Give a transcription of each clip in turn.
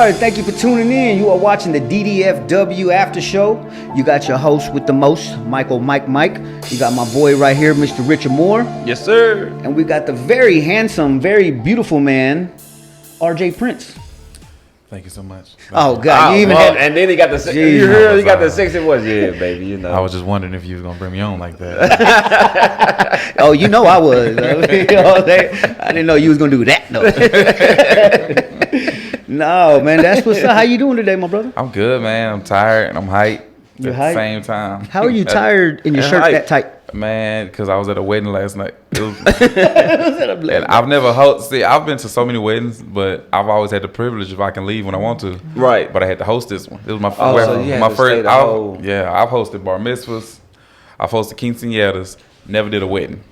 right, thank you for tuning in. You are watching the DDFW Aftershow. You got your host with the most, Mike. You got my boy right here, Mr. Richard Moore. Yes, sir. And we got the very handsome, very beautiful man, RJ Prince. Thank you so much. Oh God, you even had, and then he got the you heard he got the sexy voice, yeah, baby. You know. I was just wondering if you was gonna bring me on like that. Oh, you know I was. I didn't know you was gonna do that though. No, man, that's what's up. How you doing today, my brother? I'm good, man. I'm tired and I'm hyped You're at hyped? the same time. How are you tired in your shirt that tight? Man, because I was at a wedding last night. It was, and I've never hosted. I've been to so many weddings, but I've always had the privilege if I can leave when I want to. Right. But I had to host this one. It was my so you had my to first. stay the whole... Yeah, I've hosted bar mitzvahs. I've hosted quinceañeras. Never did a wedding.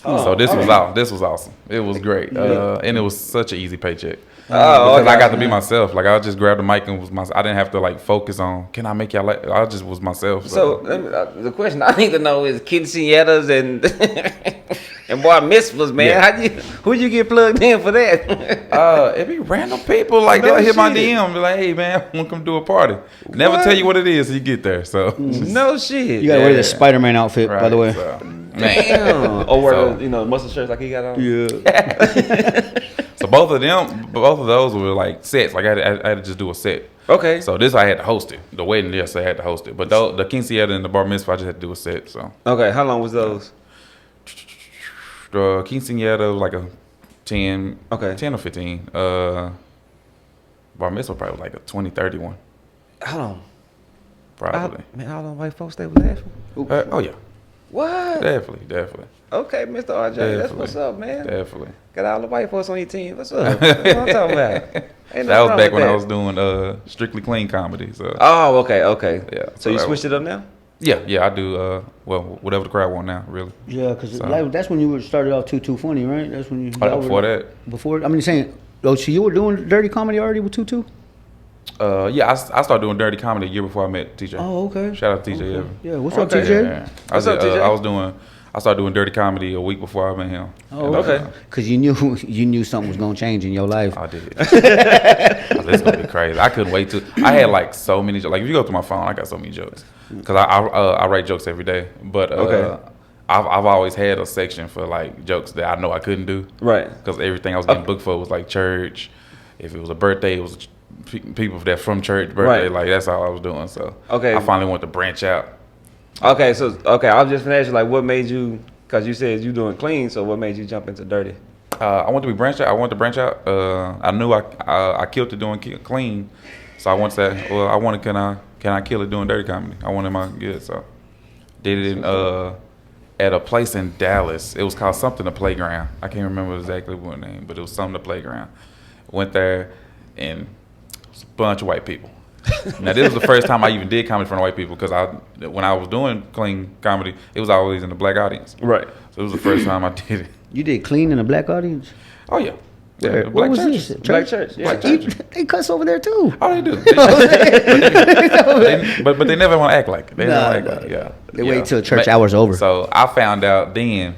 So this was out. This was awesome. It was great, and it was such an easy paycheck. Because I got to be myself. Like I just grabbed the mic and was myself. I didn't have to like focus on. Can I make y'all like? I just was myself. So the question I need to know is quinceañeras and and bar mitzvahs, man. Yeah. Who you get plugged in for that? It be random people like No they'll hit my shit. DM, be like, "Hey man, I want to come do a party." Never tell you what it is till you get there. So No shit. You gotta wear the Spider-Man outfit, by the way. So, Damn. Or wear So- the muscle shirts like he got on. Yeah. so both of those were like sets. Like I had to just do a set. Okay. So this I had to host it. The wedding, yes, I had to host it. But the quinceañera and the bar mitzvah, I just had to do a set. So Okay. How long was those? the quinceañera was like a 10, Okay. 10 or 15. Bar mitzvah probably like a 20, 30 one. How long? Probably. Man, how long white folks stay with laughing? Oh yeah, What? definitely. Okay, Mr. RJ, that's Definitely. what's up, man. Definitely. Got all the white folks on your team. What's up? That's what I'm talking about. Ain't That was nothing back wrong when I with was doing Strictly Clean comedy. So Oh, okay. Yeah, So you that switched it up now? yeah, I do well whatever the crowd want now, really. Yeah, because So- that's when you started off Too Funny, right? That's when you. Before that. Before, I mean, saying, oh, so you were doing dirty comedy already with Tutu? Yeah, I started doing dirty comedy a year before I met TJ. Oh, okay. Shout out to TJ. Okay. Yeah. Yeah, what's up, Okay. TJ? Yeah. What's up, TJ? I started doing dirty comedy a week before I met him. Oh, And, okay. Because you knew something was gonna change in your life. I did. It's gonna be crazy. I couldn't wait to. I had like so many jokes. Like if you go through my phone, I got so many jokes because I write jokes every day. But Okay. I've always had a section for like jokes that I know I couldn't do. Right. Because everything I was getting booked for was like church. If it was a birthday, it was people that from church birthday. Right. Like that's all I was doing. So Okay. I finally wanted to branch out. Okay, I was just gonna ask you, like, what made you, because you said you doing clean, so what made you jump into dirty? I wanted to be branched out. I wanted to branch out. I knew I killed it doing clean, so I wanted to say, well, I wanted can I kill it doing dirty comedy? I wanted my good, so did it in, at a place in Dallas. It was called something the Playground. I can't remember exactly what name, but it was something the Playground. Went there and it was a bunch of white people. Now this was the first time I even did comedy in front of white people because when I was doing clean comedy, it was always in the black audience. Right. So it was the first time I did it. You did clean in a black audience? Oh yeah. Yeah, Where, the what was churches. this? Black church, yeah. Black church. They cuss over there too. Oh, they do. But they never want to act like it. They Nah, never act nah, like it. Yeah. They Yeah. wait till church hours over. So I found out then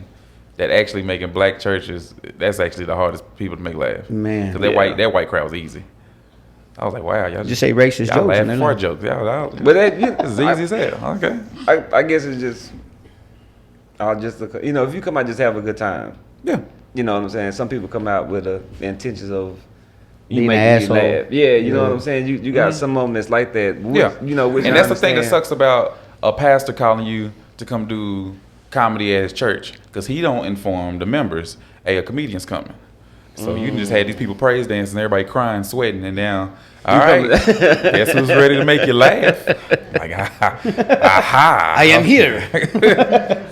that actually making black churches, that's actually the hardest people to make laugh. Man. Because Yeah. that white crowd was easy. I was like, wow, y'all Just say racist y'all jokes laugh and they're for like- jokes. Y'all, But that, it's easy as hell. Okay. I guess it's just, if you come out just have a good time, Yeah. you know what I'm saying? Some people come out with the intentions of Being making an you asshole. laugh. Yeah, you know Yeah. what I'm saying? You got some of them that's like that. Which, Yeah. Which And I that's the thing that understand. sucks about a pastor calling you to come do comedy at his church because he don't inform the members, hey, a comedian's coming. So you can just have these people praise dancing, everybody crying, sweating, and now, all right, guess who's ready to make you laugh? Like, aha, I am here.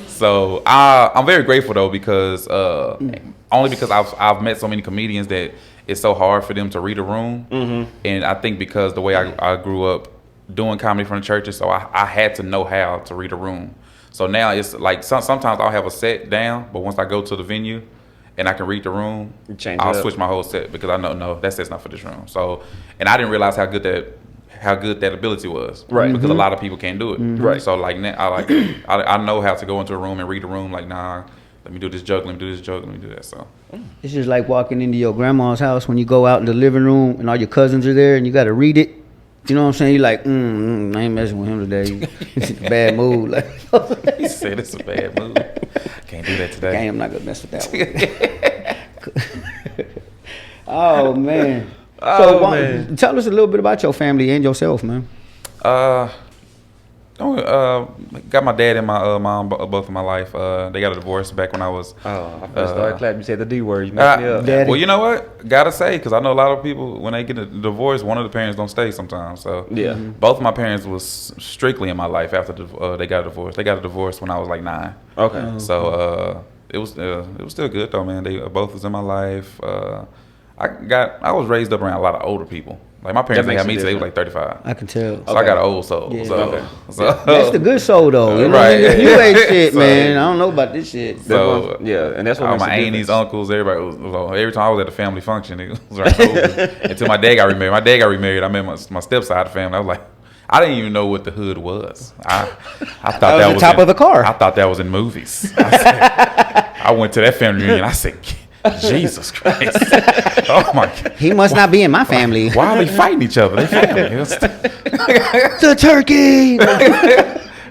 So I'm very grateful though because only because I've met so many comedians that it's so hard for them to read a room, and I think because the way I grew up doing comedy from the churches, so I had to know how to read a room. So now it's like sometimes I'll have a set down, but once I go to the venue and I can read the room, Change I'll it up. switch my whole set because I know no, that set's not for this room. So, and I didn't realize how good that ability was, Right. Because a lot of people can't do it, Right. So like now, I know how to go into a room and read a room. Like, nah, let me do this joke, let me do this joke, let me do that. So It's just like walking into your grandma's house when you go out in the living room and all your cousins are there and you got to read it. You know what I'm saying? You're like, I ain't messing with him today. He's in a bad mood. Like, he said it's a bad move. Can't do that today. dang, I'm not gonna mess with that one. Oh man. Man. Tell us a little bit about your family and yourself, man. Got my dad and my mom both in my life. They got a divorce back when I was. I first started clapping. You said the D word. You messed me up. Daddy. Well, you know what? Gotta say, because I know a lot of people when they get a divorce, one of the parents don't stay sometimes. So Yeah. both of my parents was strictly in my life after they got a divorce. They got a divorce when I was like 9. Okay. So it was still good though, man. They both was in my life. I was raised up around a lot of older people. Like my parents makes had me a till they was difference. like 35. I can tell. So I got an old soul. Yeah. So, Okay. so That's the good soul though. You know? Right. You ain't shit, So- man. I don't know about this shit. So Yeah, and that's what all makes my a aunties, difference. uncles, everybody was every time I was at a family function, it was right over. Until my dad got remarried. My dad got remarried. I met my stepside family. I was like, I didn't even know what the hood was. I thought that was the top of the car. I thought that was in movies. I went to that family reunion. I said, Jesus Christ! Oh my God! He must not be in my family. Why are they fighting each other? They family. The turkey.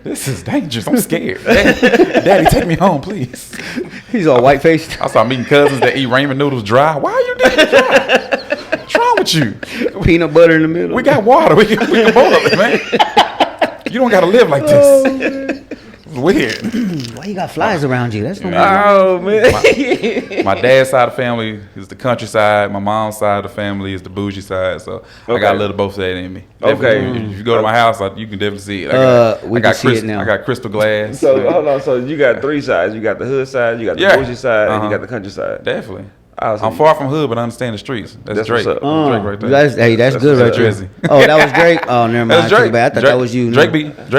This is dangerous. I'm scared. Daddy, take me home, please. He's all white faced. I started meeting cousins that eat ramen noodles dry. Why are you doing it dry? What's wrong with you? Peanut butter in the middle. We got water. We can boil it, man. You don't got to live like this. It's weird. Why you got flies around you? That's no Oh man. My dad's side of the family is the countryside. My mom's side of the family is the bougie side. So I got a Okay. little both of that in me. Okay. Definitely. If you go to my house, you can definitely see it. I we can see it now. I got crystal glass. So hold on. So you got 3 sides. You got the hood side. You got the Yeah. bougie side. And you Uh-huh. got the countryside. Definitely. Oh, so I'm far from hood, but I understand the streets. That's That's Drake. what's up. Drake right there. That's good right there. Drizzy. Oh, that was Drake. Oh, never mind. That's I take it Drake. back. I thought that was you. Drake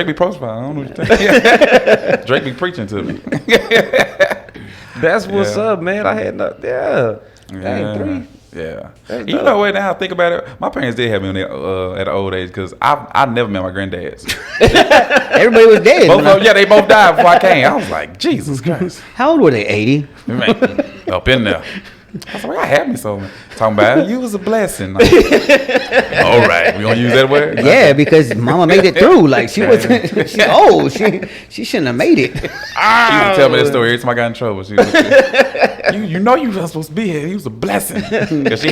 be profile. I don't know what you think. Drake be preaching to me. That's what's Yeah. up, man. I had no. Yeah. Dang, 3. Yeah. That's You dope. know what? Now I think about it, my parents did have me at an old age because I never met my granddads. Everybody was dead. Both when of I- them, yeah, they both died before I came. I was like, Jesus Christ, How old were they? 80. man, up in there. I was like, I had me so talking about you was a blessing. Like, all right, we gonna use that word? Yeah, because Mama made it through. Like she wasn't. She old. She shouldn't have made it. She would tell me that story every time I got in trouble. She was like, you know you were supposed to be here. He was a blessing. Because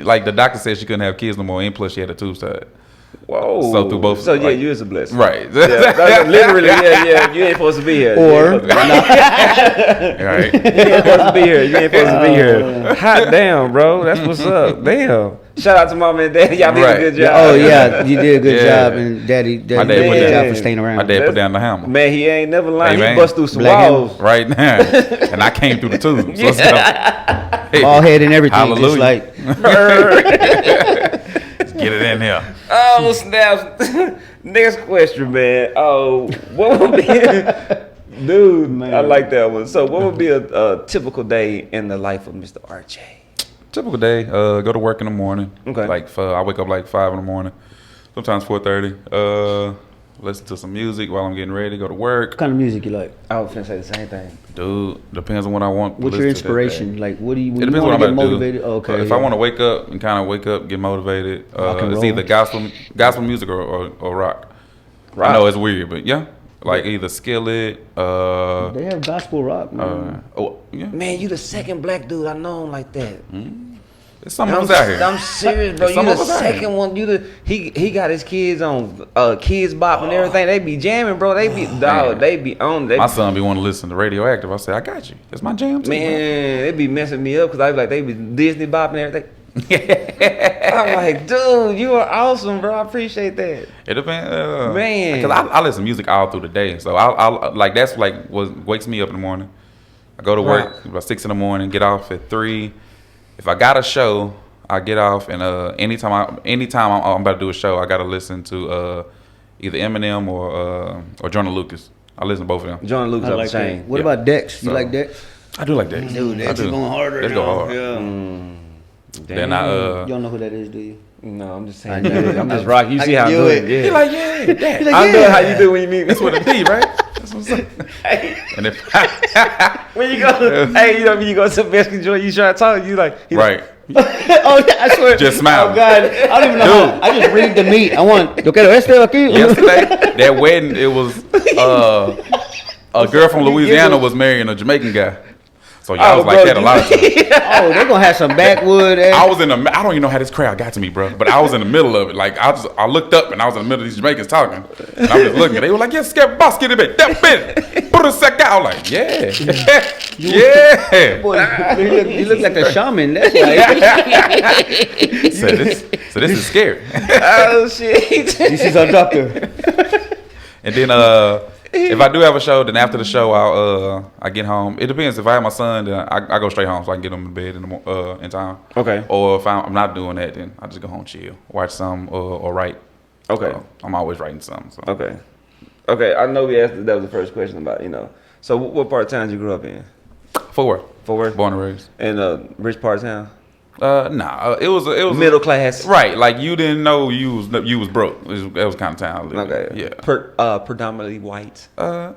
like the doctor said she couldn't have kids no more, and plus she had a tube side. Whoa. So through both- So yeah, like- you is a blessing. Right. Yeah, that's literally, yeah. You ain't supposed to be here. Or- You ain't Right. supposed to be here. You ain't supposed to be here. Hot damn, bro. That's what's up. Damn. Shout out to mom and dad. Y'all did Right. a good job. Oh yeah, you did a good Yeah. job, and Daddy did a My dad put good down- job for staying around. My dad put down the hammer. Man, he ain't never lying. Hey, He man. bust through some Black walls. Right now. And I came through the tube. So hey, Ball head and everything, just Hallelujah. like get it in here. Oh, snaps. Next question, man. Oh, what would be... Dude, man. I like that one. So what would be a typical day in the life of Mr. RJ? Typical day. Go to work in the morning. Okay. Like I wake up like 5 in the morning. Sometimes 4:30. Listen to some music while I'm getting ready. Go to work. what kind of music you like? I was finna say the same thing. Dude, depends on what I want. to What's your listen to that day. inspiration? Like, what do you? It When you depends want what to I'm get about to motivated? do. Okay. If I want to wake up and kind of wake up, get motivated, Rock and it's roll. either gospel music or rock. Rock. I know it's weird, but yeah, like either Skillet. they have gospel rock, man. Yeah, Man, you the second black dude I known like that. there's some of us out here. I'm serious, bro. There's You some the of us out here. second one. You the he got his kids on Kids Bop and everything. They be jamming, bro. They be dog. They be on. They My son be wanting to listen to Radioactive. I say, I got you. It's my jam too. man, they be messing me up because I be like they be Disney Bop and everything. I'm like, dude, you are awesome, bro. I appreciate that. It depends, Man. Because I listen to music all through the day, so I like that's like what wakes me up in the morning. I go to work Right. about 6 in the morning, get off at 3. If I got a show, I get off, and anytime I'm about to do a show, I gotta listen to either Eminem or Jordan Lucas. I listen to both of them. John Luke's I up like the that. chain. What Yeah. about Dex? You So- like Dex? I do like that. Dude, Dex is going harder. Let's go now. hard. Yeah. Then You don't know who that is, do you? No, I'm just I saying. knew it. I'm just rocking. You I see how I'm knew doing? it. Yeah. He like, yeah, that. He like, I'm doing how yeah. you do when you meet me. That's what it be, right? That's what I'm saying. And if When you go, hey, you know when you go to the Mexican joint, you try to talk, you like, Right. Oh yeah, I swear. Just smile. Oh God, I don't even know. How, I just read the meat. I want. Yo quiero este aquí. Yesterday, that wedding, it was a girl from Louisiana was marrying a Jamaican guy. So y'all was like that a lot of times. Oh, they're gonna have some backwood. I was in the. I don't even know how this crowd got to me, bro. But I was in the middle of it. Like I looked up and I was in the middle of these Jamaicans talking. And I was just looking. They were like, "Yes, get boss, get it back, that bit, put a sec out." I was like, "Yeah, yeah." Boy, you look like a shaman. That's like. So this is scary. oh shit. This is a doctor. And then if I do have a show, then after the show, I get home. It depends. If I have my son, then I go straight home so I can get him in bed in time. Okay. Or if I'm not doing that, then I just go home, chill, watch some or write. Okay. I'm always writing something. So. Okay. Okay. I know we asked. That was the first question about So what part of town you grew up in? Fort Worth. Born and raised. In rich part of town. Nah. It was Middle class. Right. Like you didn't know you was broke. That was kind of town. I lived in. Okay. Yeah. Predominantly white. No,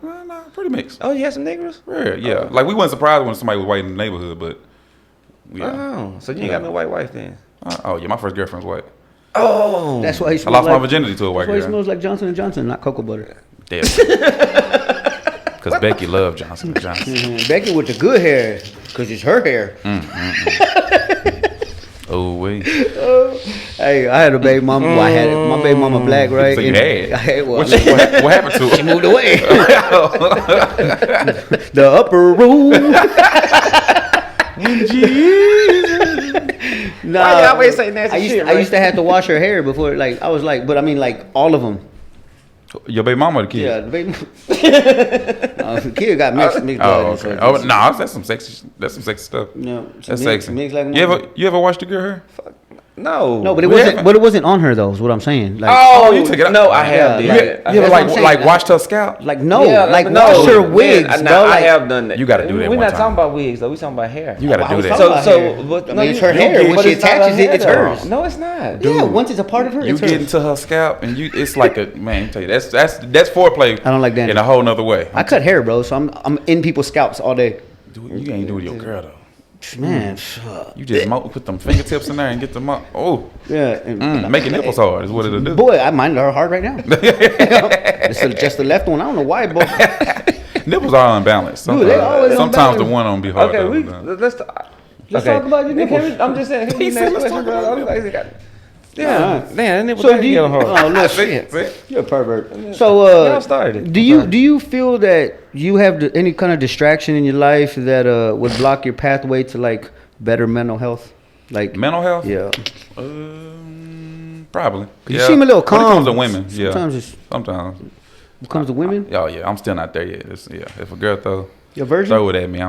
pretty mixed. Oh, you had some niggas? Yeah. Oh. Like we weren't surprised when somebody was white in the neighborhood, but yeah. Oh, so you ain't got no white wife then? Oh yeah, my first girlfriend was white. Oh, That's why he I smells lost like, my virginity to a white that's why he girl. smells like Johnson & Johnson, not cocoa butter. Damn. Because Becky loved Johnson & Johnson. Mm-hmm. Becky with the good hair, because it's her hair. Oh, wait. Hey, I had a baby mama. Well, I had it. My baby mama black, right? So you And had? I had one. What happened to She her? moved away. The upper room. Nah, Why you always say nasty I used shit, to, I right? used to have to wash her hair before. Like I was like, but I mean, like all of them. Your baby mama or the kid? Yeah, the baby. The kid got mixed blood. Oh, so okay. it's- Oh, nah, that's some sexy stuff. No, That's mix- sexy. mix like You ever washed the girl hair? no. No, but it We wasn't. haven't- But it wasn't on her though. Is what I'm saying. Like, Oh, you took it out. No, I have. Yeah, did. like- I You ever have. saying. washed her scalp? like no, Yeah, like no. wash her Man, wigs, nah, bro. I Like, have done that. You gotta do that We're one not time. talking about wigs though. We talking about hair. You gotta I do was that. talking So, about so, hair. but I mean, it's her hair. When but she it's not attaches her it, it's hair, though. hers. No, it's not. yeah, once it's a part of her, You it's get hers. into her scalp and it's like a man. I tell you, that's foreplay. I don't like that. In a whole nother way. I cut hair, bro, so I'm in people's scalps all day. You ain't doing your girl though. Man, You just put them fingertips in there and get them up. Oh, yeah. And make your nipples hard is what it'll do. boy, I mind her hard right now. It's just the left one. I don't know why, but Nipples are unbalanced. Dude, they always Sometimes the unbalanced. one don't be hard. Okay, though. let's Let's talk about your Can nipples. we- I'm just saying. Can we He next said let's question, talk bro? about it. Yeah, man, that so do you? hard. Oh, look, See? you're a pervert. So, Y'all started. do you feel that you have any kind of distraction in your life that would block your pathway to like better mental health? Like Mental health? Yeah. Probably. You seem a little calm. When it comes to women, yeah. Sometimes Sometimes. when it comes to women, Oh yeah, I'm still not there yet. If a girl you're a virgin. throw it at me,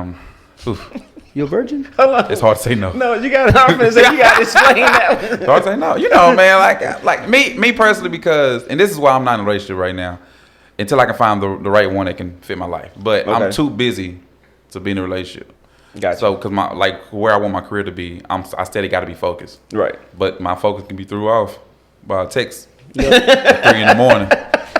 oof. You're a virgin. It's hard to say no. No, you got to say you got to explain that one. It's hard to say no. You know, man, like me personally, because and this is why I'm not in a relationship right now, until I can find the right one that can fit my life. But I'm Okay. too busy to be in a relationship. Gotcha. So, cause where I want my career to be, I steady got to be focused. Right. But my focus can be threw off by a text at 3 in the morning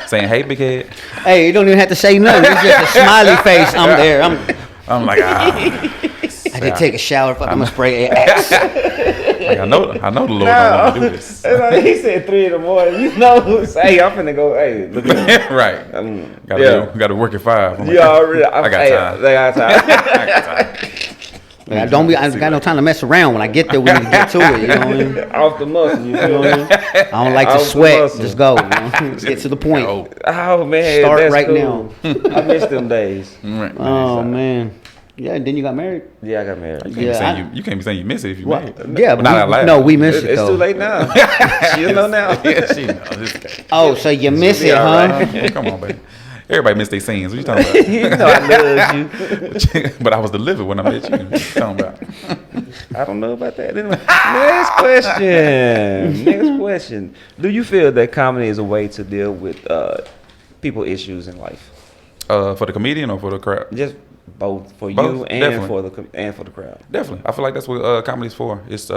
saying, "Hey, big head." Hey, you don't even have to say nothing. It's just a smiley face. I'm there. I'm like, I did take a shower. Fuck, I'm gonna spray ass. like, I know the Lord don't want me to do this. He said 3 in the morning. You know, hey, I'm finna go. Hey, look at me. Right. Gotta work at 5. I'm like, You already. I got time. They got time. I got time. I got no time to mess around. When I get there, we need to get to it. You know what I mean? Off the muscle. You feel me? I don't like to Off the sweat. muscle. Just go. You know? Get to the point. Oh, Oh man, Start that's right cool. I miss them days. right. Oh man. Yeah. And then you got married. Yeah, I got married. You can't, Yeah, be saying you can't be saying you miss it if you What? married. Yeah, But not out loud. no, we miss it It's though. too late now. She'll know now. Yeah, she knows. Oh, so you miss be it, all huh? right. Come on, baby. Everybody miss their scenes. What you talking about? You know I love you. But I was delivered when I met you. What you talking about? I don't know about that. Anyway, next question. Next question. Do you feel that comedy is a way to deal with people issues in life? For the comedian or for the crowd? Just both for Both, you and definitely. for the crowd. Definitely. I feel like that's what comedy's for. It's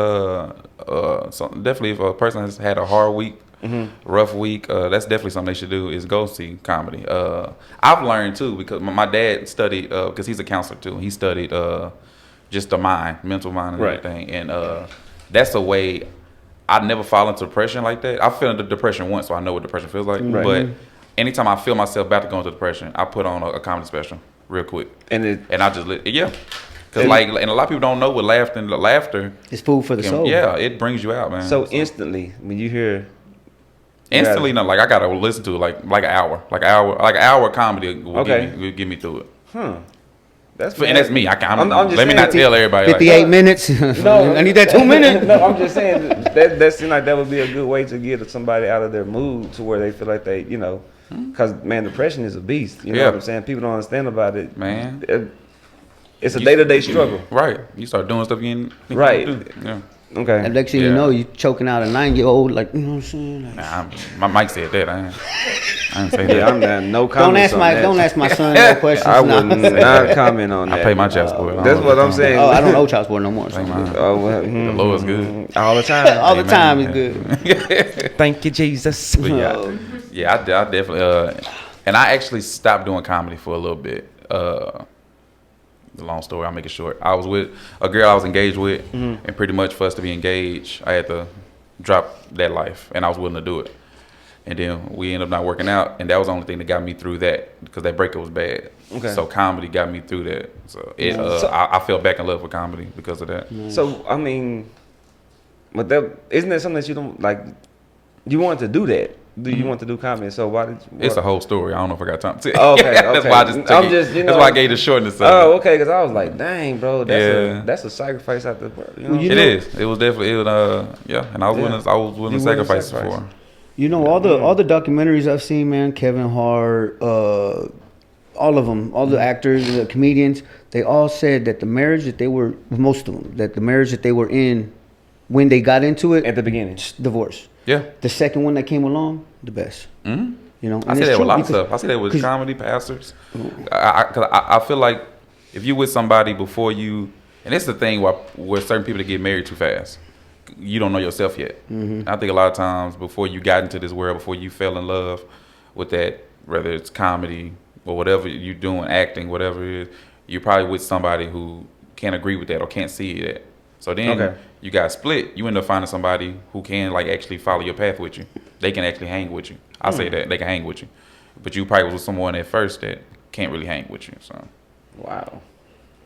definitely if a person has had a hard week rough week, that's definitely something they should do is go see comedy. I've learned too because my dad studied because he's a counselor too. He studied just the mind, mental mind, and everything, and that's a way. I never fall into depression like that. I fell into depression once, so I know what depression feels like. Right. But anytime I feel myself about to go into depression, I put on a comedy special real quick, and I just because like, and a lot of people don't know what laughter it's food for the soul. Yeah, it brings you out, man. So instantly, when you hear no, like I gotta listen to it like an hour of comedy will get me through it. And that's me. I'm just let me not tell everybody. 58 minutes. No, I need that 2 minutes. No, I'm just saying that seems like that would be a good way to get somebody out of their mood to where they feel like they, because man, depression is a beast. You know what I'm saying? People don't understand about it, man. It's a day-to-day struggle. Right. You start doing stuff you didn't do. Yeah. Okay. And next thing you know, you choking out a 9-year-old, like, you know what I'm saying? Like, my Mike said that. I didn't say that. Yeah, I'm not, no comments Don't ask my son no questions. I would not comment on that. I pay my child support. That's what I'm saying. Oh, I don't owe child support no more. So. The Lord's good. All the time. All the time is good. Thank you, Jesus. But I definitely, and I actually stopped doing comedy for a little bit. The long story, I'll make it short. I was with a girl I was engaged with, and pretty much for us to be engaged, I had to drop that life, and I was willing to do it. And then we ended up not working out, and that was the only thing that got me through that, because that breakup was bad. Okay. So comedy got me through that. So I fell back in love with comedy because of that. So I mean, but isn't that something that you don't like? You want to do that? Do you want to do comedy? So why did you? It's a whole story. I don't know if I got time to. Okay, that's why I just took it. That's why I gave the shortness of it. Oh, okay, because I was like, dang, bro, that's a sacrifice out there. It is. It was definitely. And I was willing to sacrifice it for. You know, all the documentaries I've seen, man, Kevin Hart, all of them, all the actors, the comedians, they all said that the marriage that they were, most of them, that the marriage that they were in when they got into it at the beginning, divorce. Yeah. The second one that came along, the best. Mm-hmm. You know, I see that with a lot of stuff. I see that with comedy, pastors. I feel like if you with somebody before you, and it's the thing where certain people that get married too fast, you don't know yourself yet. I think a lot of times before you got into this world, before you fell in love with that, whether it's comedy or whatever you're doing, acting, whatever it is, you're probably with somebody who can't agree with that or can't see that. So then you got split. You end up finding somebody who can like actually follow your path with you. They can actually hang with you. I say that they can hang with you, but you probably was with someone at first that can't really hang with you. So, wow,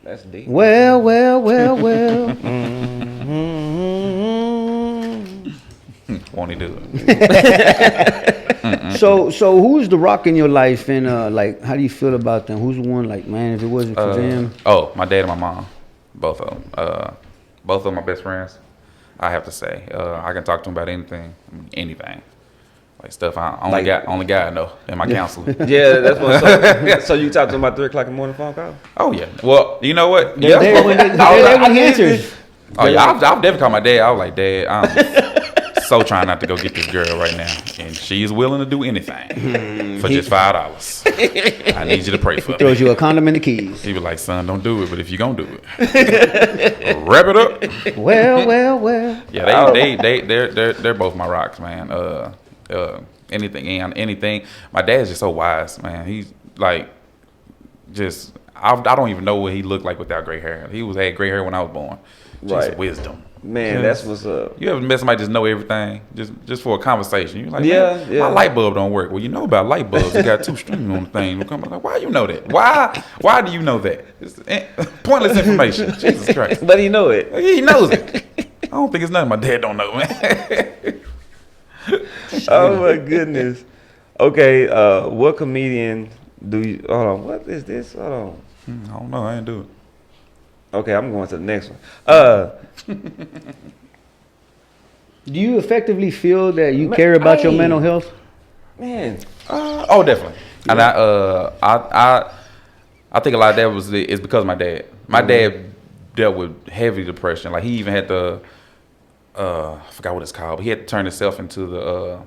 that's deep. Well. Won't he do it? So who's the rock in your life, and like how do you feel about them? Who's the one, like, man, if it wasn't for them? Oh, my dad and my mom, both of them. Both of my best friends, I have to say. I can talk to them about anything. Like stuff only God I know, and my counselor. Yeah, that's what. So you talk to them about 3 o'clock in the morning phone call? Oh yeah. Well, you know what? They're there when he answers. Oh yeah, I've definitely called my dad. I was like, Dad, I'm so trying not to go get this girl right now, and she's willing to do anything for just $5. I need you to pray for me. Throws you a condom and the keys. He was like, son, don't do it, but if you gonna do it, wrap it up. Well. Yeah, they're both my rocks, man. Anything. My dad's just so wise, man. He's like, I don't even know what he looked like without gray hair. He had gray hair when I was born. Just wisdom. Man, that's what's up. You ever met somebody just know everything, just for a conversation? You're like, yeah. My light bulb don't work. Well, you know about light bulbs. You got 2 strings on the thing. Like, why you know that? Why do you know that? It's pointless information. Jesus Christ. But he know it. He knows it. I don't think it's nothing my dad don't know, man. Oh my goodness. Okay, what comedian do you? Hold on. What is this? Hold on. I don't know. I ain't do it. Okay, I'm going to the next one. Do you effectively feel that you care about your mental health? Man. Oh, definitely. Yeah. And I think a lot of that is because of my dad. My dad dealt with heavy depression. Like he even had I forgot what it's called, but he had to turn himself into the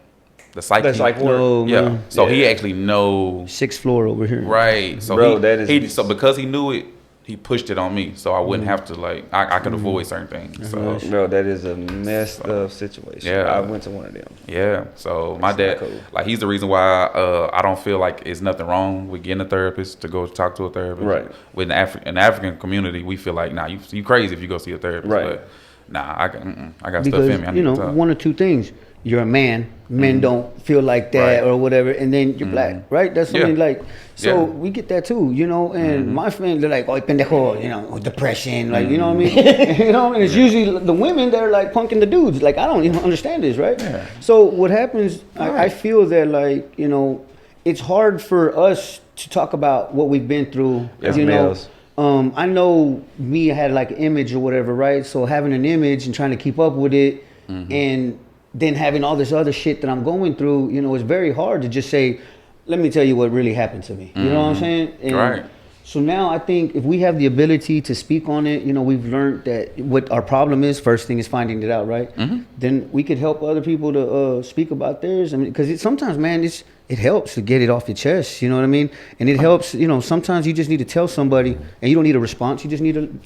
psych. The psych ward. Yeah. So he actually knows 6th floor over here. Right. So bro, that is so because he knew it he pushed it on me, so I wouldn't have to like I could avoid certain things. So Bro, that is a messed up situation. Yeah. I went to one of them. yeah, so my dad, cool. like he's the reason why I don't feel like it's nothing wrong with getting a therapist to go talk to a therapist. Right. With an African community, we feel like you crazy if you go see a therapist. Right. But nah, I got Because stuff in me. I need to talk. one or two things. You're a man. Men don't feel like that Right. or whatever, and then you're black, right? That's something Yeah. like. So Yeah. we get that too, you know. And my friends, they're like, "Oh, pendejo," you know, depression, like you know what I mean. You know, and it's usually the women that are like punking the dudes. Like I don't even understand this, right? Yeah. So what happens? I feel that like you know, it's hard for us to talk about what we've been through. As you males. know, I know me had like an image or whatever, right? So having an image and trying to keep up with it, and then having all this other shit that I'm going through, you know, it's very hard to just say, let me tell you what really happened to me. You know what I'm saying? And Right. So now I think if we have the ability to speak on it, you know, we've learned that what our problem is. First thing is finding it out, right? Then we could help other people to speak about theirs. I mean, because sometimes, man, it helps to get it off your chest. You know what I mean? And it helps. You know, sometimes you just need to tell somebody, and you don't need a response. You just need an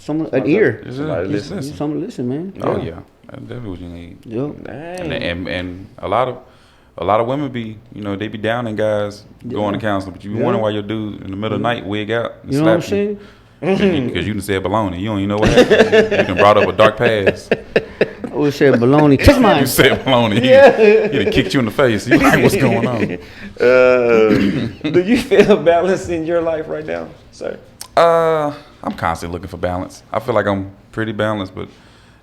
ear. Somebody listen. Someone to listen, man. Oh yeah, that's definitely what you need. Yep. Dang. And a lot of women be, you know, they be down and guys going to counseling, but you be wondering why your dude in the middle of the night wig out and You know what I'm slap you. saying? Because you done said baloney. You don't even know what happened. You done brought up a dark past. I would say baloney. Kiss mine. You said baloney. He done kicked you in the face. You like, what's going on? Do you feel balanced in your life right now, sir? I'm constantly looking for balance. I feel like I'm pretty balanced, but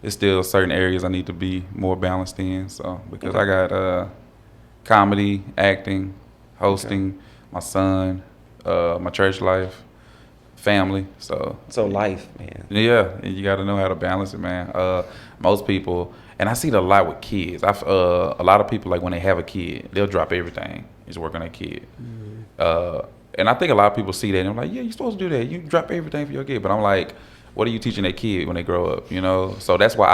it's still certain areas I need to be more balanced in. So because I got comedy, acting, hosting, my son, my church life, family. So life, man. yeah, and you got to know how to balance it, man. Most people, and I see it a lot with kids. A lot of people, like when they have a kid, they'll drop everything, just work on their kid. And I think a lot of people see that and I'm like, yeah, you're supposed to do that. You drop everything for your kid. But I'm like, what are you teaching that kid when they grow up? You know. So that's why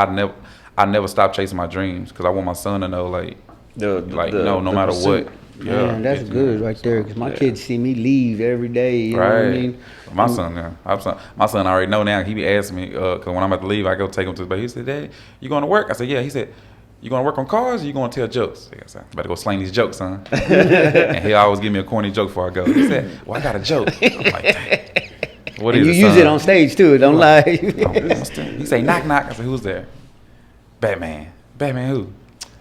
I never stop chasing my dreams, because I want my son to know no matter pursuit. what. Man, that's good right there. Because my kids see me leave every day. You know what I mean? My son already know now. He be asking me, because when I'm about to leave, I go take him to the bed. He said, Dad, you going to work? I said, yeah. He said, you going to work on cars or you going to tell jokes? I said, better go slang these jokes, son. And he always give me a corny joke before I go. He said, well, I got a joke. I'm like, dang. What And is you it, use son? it on stage too. Don't lie. He say, knock, knock. I said, who's there? Batman. Batman who?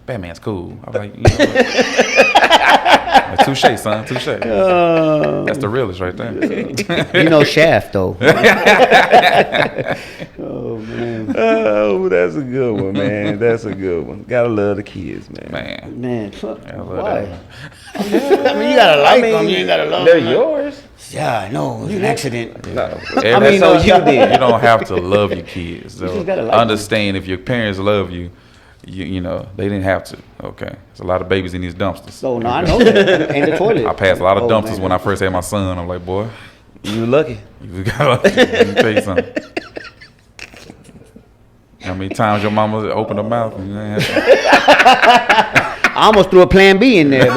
Batman's cool. I was like, you know what? Touche, son. Touche. That's the realest right there. You know Shaft though. Oh man. Oh, that's a good one, man. That's a good one. Gotta love the kids, man. Man, fuck. I love Why? that. I mean, you gotta like them. You ain't gotta love They're them. yours. Yeah, I know. It was an accident. No. I mean, so you did. You don't have to love your kids. So just gotta like understand if your parents love you, you know, they didn't have to. Okay. There's a lot of babies in these dumpsters. So no, I know that. And the toilet. I passed a lot of Oh, dumpsters man. when I first had my son. I'm like, boy, You lucky. you gotta let me tell you something. How many times your mama opened her mouth and you ain't have I almost threw a plan B in there.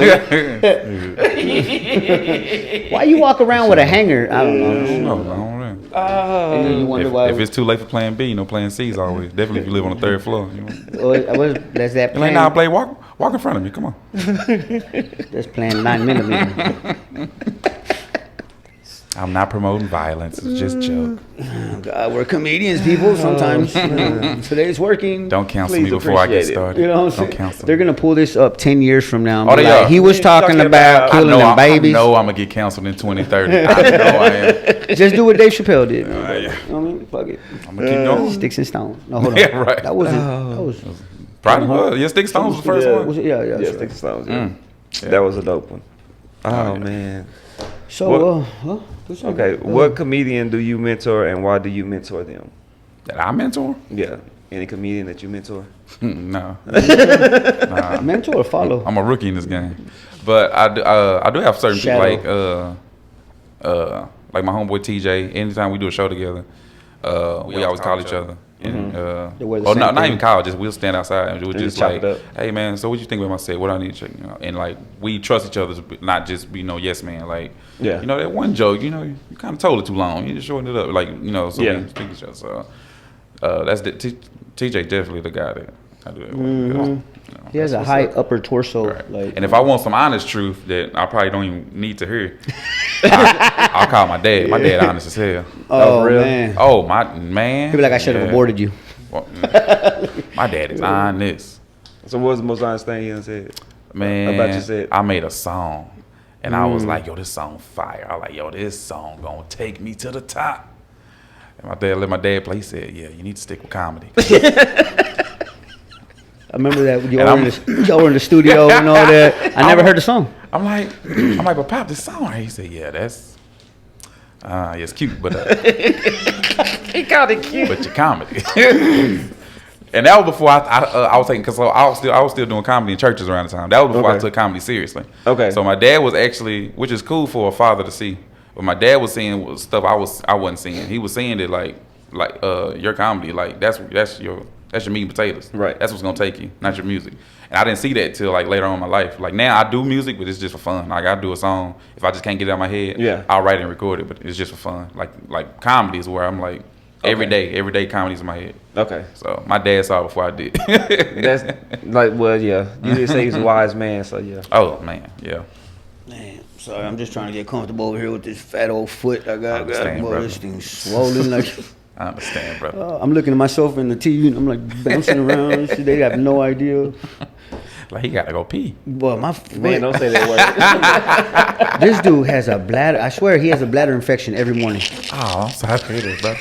Why you walk around with a hanger? I don't know. No, I don't know. And then you wonder why. If it's too late for plan B, you know, plan C is always. Definitely if you live on the third floor. You know. That's that You're like, plan. nah, Blake, walk in front of me. Come on. That's plan 9mm. I'm not promoting violence. It's just a joke. God, we're comedians, people. Sometimes today's working. Don't cancel Please me before I get appreciate it. started. You know what I'm Don't saying? cancel They're me. gonna pull this up 10 years from now. And Oh, be they like, are. he was talking about killing them babies. I know I'm going to get canceled in 2030. I know I am. Just do what Dave Chappelle did. Yeah. You know what I mean? Fuck it. I'm going to keep going. Sticks and stones. No, hold on. Yeah, right. That wasn't. That was. Probably was. Yeah, Stick Stones was the first Yeah. one. Was it? Yeah, Yeah, that's Stick right. to Stones. Yeah. That was a dope one. Oh, yeah. man. So, Okay, what comedian do you mentor and why do you mentor them? That I mentor? Yeah. Any comedian that you mentor? No. mentor or follow? I'm a rookie in this game. But I do have certain Shadow. people like my homeboy TJ. Anytime we do a show together, we always call each other. And They wear the oh same no, not thing. even college. Just we'll stand outside and we would And just chop like, it up. hey man, so what you think about my set? What I need to check? You know? And like we trust each other, not just yes man. Like Yeah. you know that one joke, you know you kind of told it too long. You just shortened it up, like you know. So we speak each other. So that's TJ definitely the guy that I do that with. You know, He has a high upper torso. right. Like, And if I want some honest truth that I probably don't even need to hear, I'll call my dad. My dad honest as hell. oh for real? man, Oh my man. he'd be like, I should have aborted you. Well, my dad is honest. So what was the most honest thing he done said? Man, About your set? I made a song. And I was like, yo, this song fire. I was like, yo, this song gonna take me to the top. And my dad let my dad play. He said, yeah, you need to stick with comedy. I remember that when And y'all were in the studio and all that. I never heard the song. I'm like, but Pop, this song right? He said, yeah, that's it's cute, but He called it cute. but your comedy. And that was before I was taking, cause I was still doing comedy in churches around the time. That was before I Okay. took comedy seriously. Okay. So my dad was actually, which is cool for a father to see, but my dad was seeing stuff I wasn't seeing. He was seeing it like your comedy, like that's your meat and potatoes. Right. That's what's gonna take you, not your music. And I didn't see that till like later on in my life. Like now I do music, but it's just for fun. Like I do a song, if I just can't get it out of my head, Yeah. I'll write it and record it, but it's just for fun. Like comedy is where I'm like every day comedy's in my head. Okay. So my dad saw it before I did. That's like, well, yeah. You did say he's a wise man, so yeah. Oh man, yeah. Man, sorry, I'm just trying to get comfortable over here with this fat old foot I got. understand, Boy, brother. this thing's swollen like. I understand, brother. I'm looking at myself in the TV and I'm like bouncing around and shit. They have no idea. Like he gotta go pee. Boy, my foot. Man, don't say that word. This dude has a bladder. I swear he has a bladder infection every morning. Oh, I'm sorry to hear this, bro.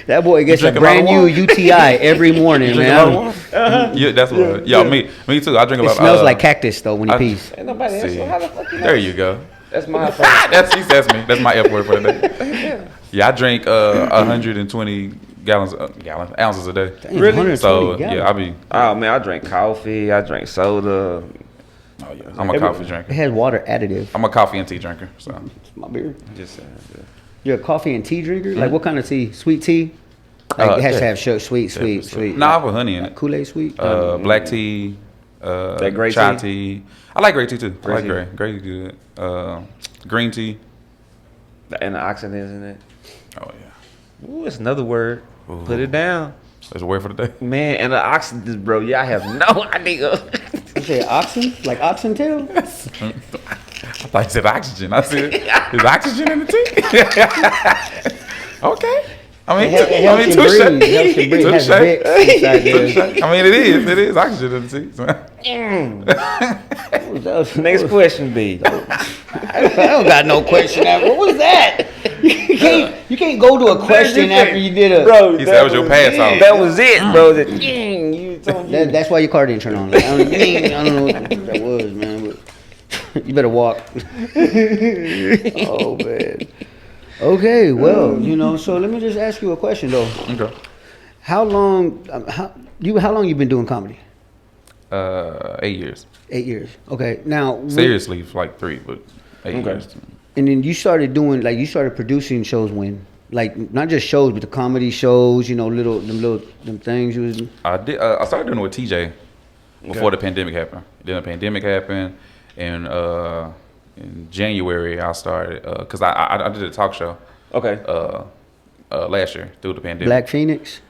That boy gets a drink a lot of brand new water? UTI every morning, Drink man. a lot of water? Yeah, that's what. Yeah, me too. I drink a It lot. smells like cactus though when he pees. Ain't nobody else. See, So how the fuck you know? there you go. That's my fault. That's me. That's my F word for the day. Yeah, I drink 120 ounces a day. Dang, Really? 120 So gallons. yeah, I be. Oh man, I drink coffee. I drink soda. Oh yeah, I'm a coffee drinker. It has water additive. I'm a coffee and tea drinker. So It's my beer. Just saying. Yeah. You're a coffee and tea drinker? Like what kind of tea? Sweet tea? Like it has to yeah. have sweet. Nah, I put honey in it. Kool-Aid sweet? Black tea. That gray chai tea? tea. I like gray tea too. I Gray like tea. gray. Gray is good. Green tea. And the oxidants in it. Oh yeah. Ooh, it's another word. Ooh. Put it down. There's a word for the day. Man, and the oxidants, bro. Yeah, I have no idea. You say oxen? Like oxen tail? I thought you said oxygen. I said, is oxygen in the tea? Okay. I mean, It helps you breathe. It helps you breathe. It has touche. Vicks inside there. I mean, it is oxygen in the tea. That was- Next question, B. I don't got no question after. What was that? You can't go to a question after you did a. Bro, He said that was your pass off. That was it, bro. You told me. That's why your car didn't turn on. Like, I don't know what that was, man. But you better walk. Oh man. Okay, well, so let me just ask you a question though. Okay. How long you been doing comedy? 8 years. 8 years. Okay. Now Seriously, like 3, but 8 Okay. years. And then you started producing shows when? Like not just shows, but the comedy shows, them things you was. I did. I started doing it with TJ before the pandemic happened. Then the pandemic happened, and in January I started because I did a talk show. Okay. Last year through the pandemic. Black Phoenix.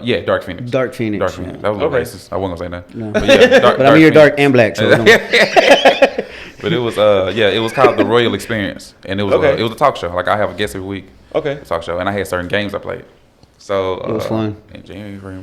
Yeah, Dark Phoenix. Dark Phoenix. Dark Phoenix. That was a little Okay. racist. I wasn't gonna say that. No. But yeah, dark, But I mean, you're dark Phoenix. and black, so don't- But it was it was called the Royal Experience, and it was Okay. it was a talk show. Like I have a guest every week. Okay. A talk show, and I had certain games I played. So It was fun. In January,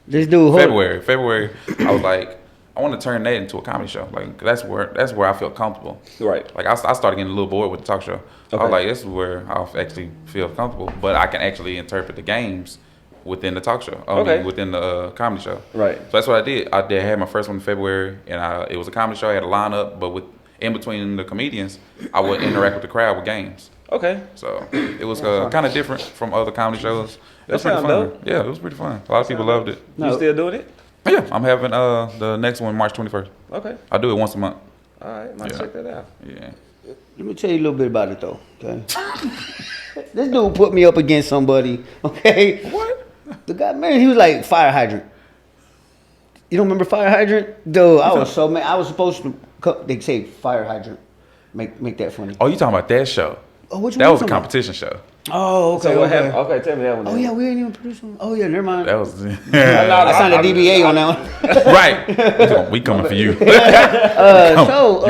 This dude. February, I was like, I want to turn that into a comedy show. Like that's where I feel comfortable. Right. Like I started getting a little bored with the talk show. I Okay. was like, this is where I actually feel comfortable, but I can actually interpret the games within the talk show. Okay. Within the comedy show. Right. So that's what I did. I had my first one in February, and it was a comedy show. I had a lineup, but in between the comedians, I would interact with the crowd with games. Okay. So it was kind of different from other comedy shows. It That was pretty sound fun. dope. Yeah, it was pretty fun. A lot of people loved it. You still doing it? Yeah, I'm having the next one March 21st. Okay. I do it once a month. All right. Might Yeah. check that out. Yeah. Let me tell you a little bit about it though. Okay. This dude put me up against somebody. Okay. What? The guy, man, he was like fire hydrant. You don't remember fire hydrant? Dude, I was so mad. I was supposed to. They say fire hydrant. Make that funny. Oh, you talking about that show? Oh, which one? That you was a talking competition show. about? Oh, okay. So what okay. happened? Okay, tell me that one. Oh yeah, we ain't even produced one. Oh yeah, never mind. That was I signed a DBA on that one. right. We coming for you. You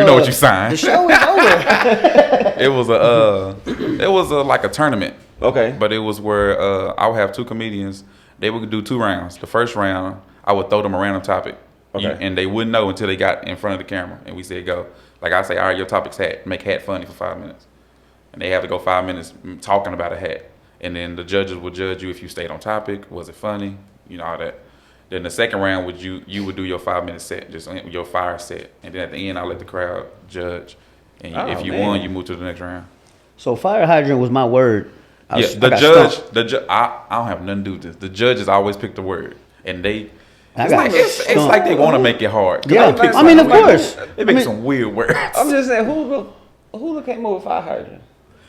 know what you signed. The show is over. It was like a tournament. Okay. But it was where I would have two comedians. They would do 2 rounds. The first round, I would throw them a random topic. Okay. And they wouldn't know until they got in front of the camera. And we said, go. Like I say, all right, your topic's hat. Make hat funny for 5 minutes. And they have to go 5 minutes talking about a hat. And then the judges would judge you if you stayed on topic. Was it funny? You know, all that. Then the second round, you would do your 5-minute set, just your fire set. And then at the end, I'll let the crowd judge. And if you won, you move to the next round. So fire hydrant was my word. The judge, I don't have nothing to do with this. The judges always pick the word. And it's like they want to make it hard. Yeah, of course. They make some weird words. I'm just saying, who came up with fire hydrant?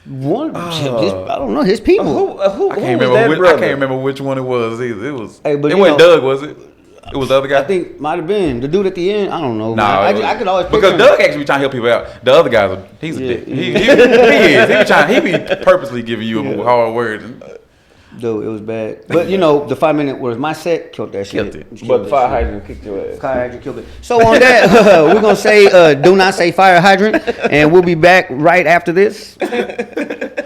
I don't know his people. Who I can't remember which one it was either. It was. Hey, but it wasn't Doug, was it? It was the other guy. I think might have been the dude at the end. I don't know. Nah, I could always pick because him. Doug actually be trying to help people out. The other guys, he's a dick. He is. He be purposely giving you a hard word. Dude, it was bad. But you know, the 5-minute was my set. Killed that shit. Killed it. But the fire hydrant kicked your ass. Fire hydrant killed it. So on that, we're gonna say, do not say fire hydrant, and we'll be back right after this.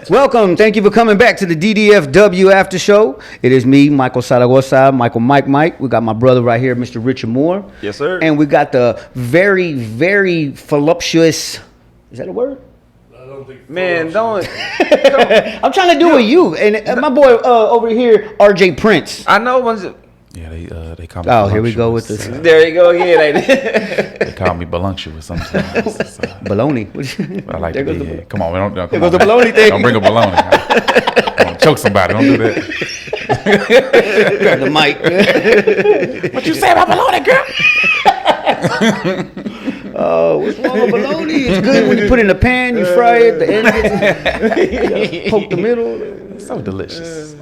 Welcome. Thank you for coming back to the DDFW After Show. It is me, Michael Zaragosa, Mike. We got my brother right here, Mr. Richard Moore. Yes, sir. And we got the very, very voluptuous. Is that a word? Man, don't. I'm trying to do a you and my boy over here, RJ Prince. I know one's. Yeah, they call me. Oh, here we go with this. There you go again. They call me voluptuous sometimes. Baloney. But I like to be here. Come on, don't. There goes the baloney thing. Don't bring a baloney. Don't choke somebody. Don't do that. Grab the mic. What you say about baloney, girl? Oh, what's wrong with bologna? It's good when you put it in a pan, you fry it, the end gets poke the middle. So delicious.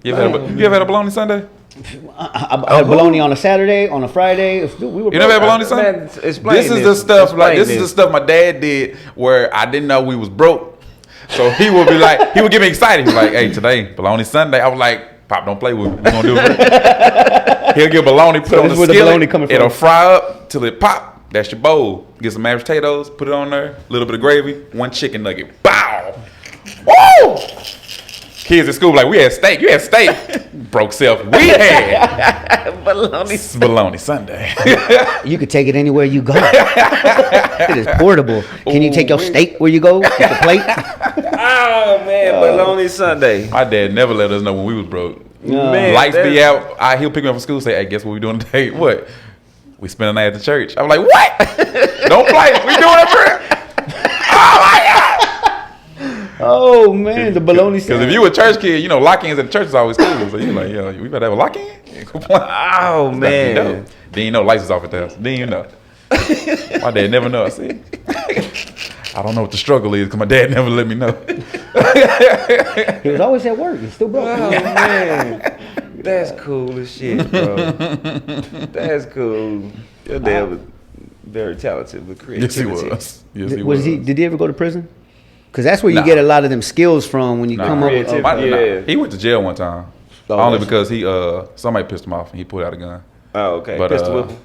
You ever had a bologna Sunday? I had bologna on a Saturday, on a Friday. You never had bologna Sunday? This is the stuff. This is the stuff my dad did where I didn't know we was broke. So he would be like, he would get me excited. He was like, "Hey, today bologna Sunday." I was like, "Pop, don't play with me. We're gonna do it." He'll get bologna, put it on the skillet. It'll fry up till it pop. That's your bowl. Get some mashed potatoes, put it on there, a little bit of gravy, 1 chicken nugget. Bow! Woo! Kids at school like, we had steak. You had steak. Broke self. We had bologna Sunday. You could take it anywhere you go. It is portable. Can you take your steak where you go with the plate? Oh, man, bologna Sunday. My dad never let us know when we was broke. Man, lights be out. He'll pick me up from school and say, "Hey, guess what we doing today?" What? We spend the night at the church. I'm like, what? Don't play. We doing it, bro. Oh my God. Oh man, the bologna. Because if you a church kid, you know lock-ins at the church is always cool. So you like, yo, we better have a lock-in. Oh man. Then you know lights is off at the house. Then you know. My dad never know. I said, I don't know what the struggle is because my dad never let me know. He was always at work. He's still broke. Oh man. That's cool as shit, bro. That's cool. Your dad was very talented with creativity. Yes, he was. Yes, he was. Did he ever go to prison? Because that's where you get a lot of them skills from when you come up. He went to jail one time. Only because somebody pissed him off and he pulled out a gun. Oh, okay. But Pistol whip him?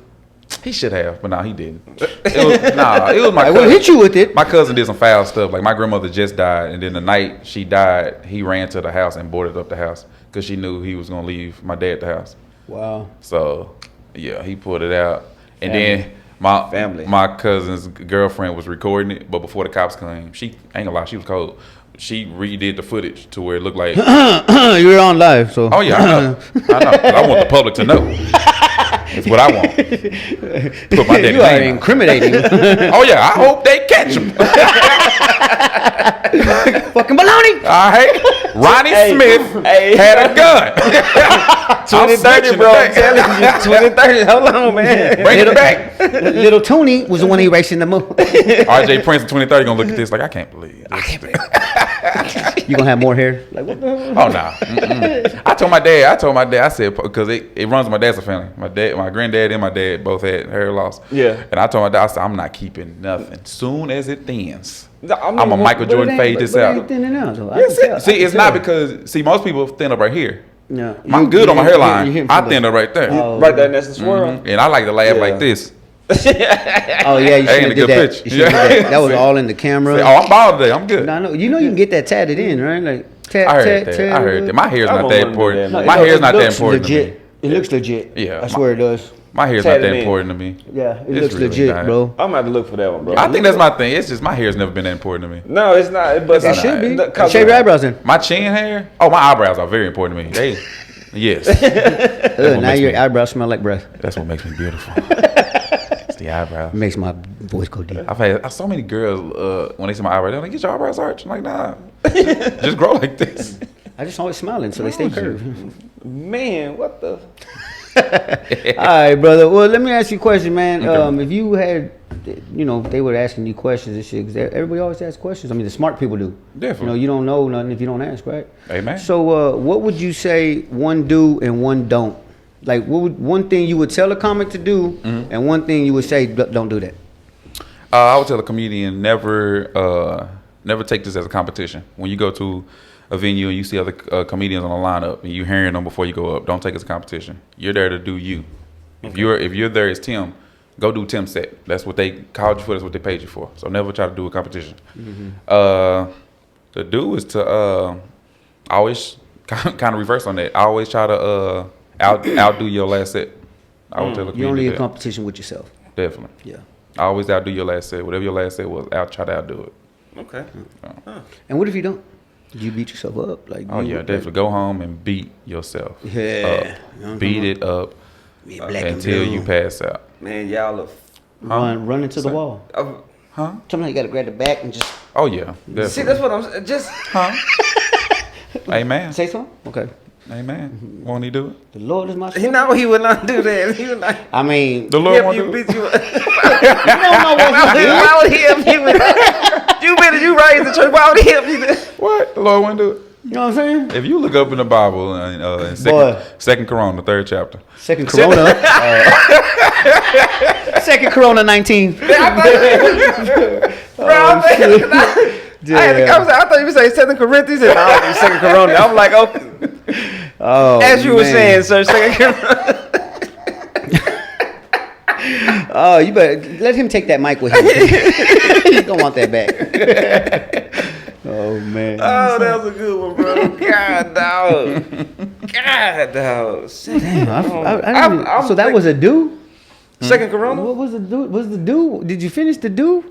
He should have, but he didn't. It was my cousin. I will hit you with it. My cousin did some foul stuff. Like my grandmother just died, and then the night she died, he ran to the house and boarded up the house because she knew he was gonna leave my dad the house. Wow. So yeah, he pulled it out, and then my cousin's girlfriend was recording it, but before the cops came, she ain't gonna lie, she was cold. She redid the footage to where it looked like you're on live. So oh yeah, I know. I want the public to know. That's what I want. Put my daddy you are incriminating. Oh yeah, I hope they catch him. Fucking baloney. All right, Ronnie Smith had a gun. 2030, bro. I'm telling you, 2030. Hold on, man. Bring it back. Little Toonie was the one erasing the movie. RJ Prince in 2030 gonna look at this like I can't believe. You gonna have more hair? Like what the hell? Oh no. I told my dad. I said because it runs my dad's family. My granddad and my dad both had hair loss. Yeah. And I told my dad, I said I'm not keeping nothing. Soon as it thins, I mean, I'm a Michael Jordan fade this out. Ain't thinning out, though. See, it's not because most people thin up right here. Yeah. I'm good on my hairline. I thin up right there. Right there, that's the swirl. And I like to laugh like this. Oh yeah, you should have did that. picture. You should've did that. That was all in the camera. Oh, I'm bald today. I'm good. No, no, you know you can get that tatted in, right? Like I heard that. My hair's not that important. My hair's not that important to me. It looks legit. Yeah, I swear it does. My hair's not Tatted that in. important to me. Yeah, it It's looks really legit, not. bro. I'm gonna have to look for that one, bro. I think that's my thing. It's just my hair's never been that important to me. No, it's not. But It should be. Cause Shave your eyebrows in. My chin hair. Oh, my eyebrows are very important to me. Yes. Now makes your me- eyebrows smell like breath. That's what makes me beautiful. It's the eyebrows. Makes my voice go deep. I've had so many girls when they see my eyebrows, they're like, "Get your eyebrows arched." I'm like, "Nah, just grow like this." I just always smiling, so they stay curved. Man, what the? All right, brother. Well, let me ask you a question, man. Okay. If you had, they were asking you questions and shit. 'Cause everybody always asks questions. I mean, the smart people do. Definitely. You don't know nothing if you don't ask, right? Amen. So, what would you say one do and one don't? Like, what would one thing you would tell a comic to do, and one thing you would say don't do that? I would tell a comedian never take this as a competition. When you go to a venue and you see other comedians on the lineup and you hearing them before you go up, don't take it as a competition. You're there to do you. If you're there as Tim, go do Tim's set. That's what they called you for. That's what they paid you for. So never try to do a competition. The do is to always kind of reverse on that. I always try to outdo your last set. I would tell a You comedian only that. a competition with yourself. Definitely. Yeah. I always outdo your last set. Whatever your last set was, try to outdo it. Okay. And what if you don't? Do you beat yourself up? Like, Oh yeah, definitely. Go home and beat yourself. Yeah. Up. Beat it up Yeah, black and until blue. you pass out. Man, y'all are. Run into the wall. Huh? Sometimes you gotta grab the back and just Oh yeah. Definitely. See, that's what I'm just. Huh? Amen. say something. Okay. Amen. Won't he do it? The Lord is my He shepherd. know he would not do that. He would not. I mean, The Lord Help won't you do it. beat you. you don't know what he did. Why would he help you with that? You raised the church. Why would he help you? What? The Lord won't do it. You know what I'm saying? If you look up in the Bible in Boy. second Corona, 3rd chapter. Second Corona. Second Corona 19. Bro, I thought you would say 2 Corinthians and I was 2 Corona. I'm like, okay. Oh, As you were man. saying, sir, 2 Corona. Oh, you better let him take that mic with him. You don't want that back. Oh man. Oh, that was a good one, bro. God, dog. God, dog. Damn, so that was a do? 2 Corona? What was the do? Was the do? Did you finish the do?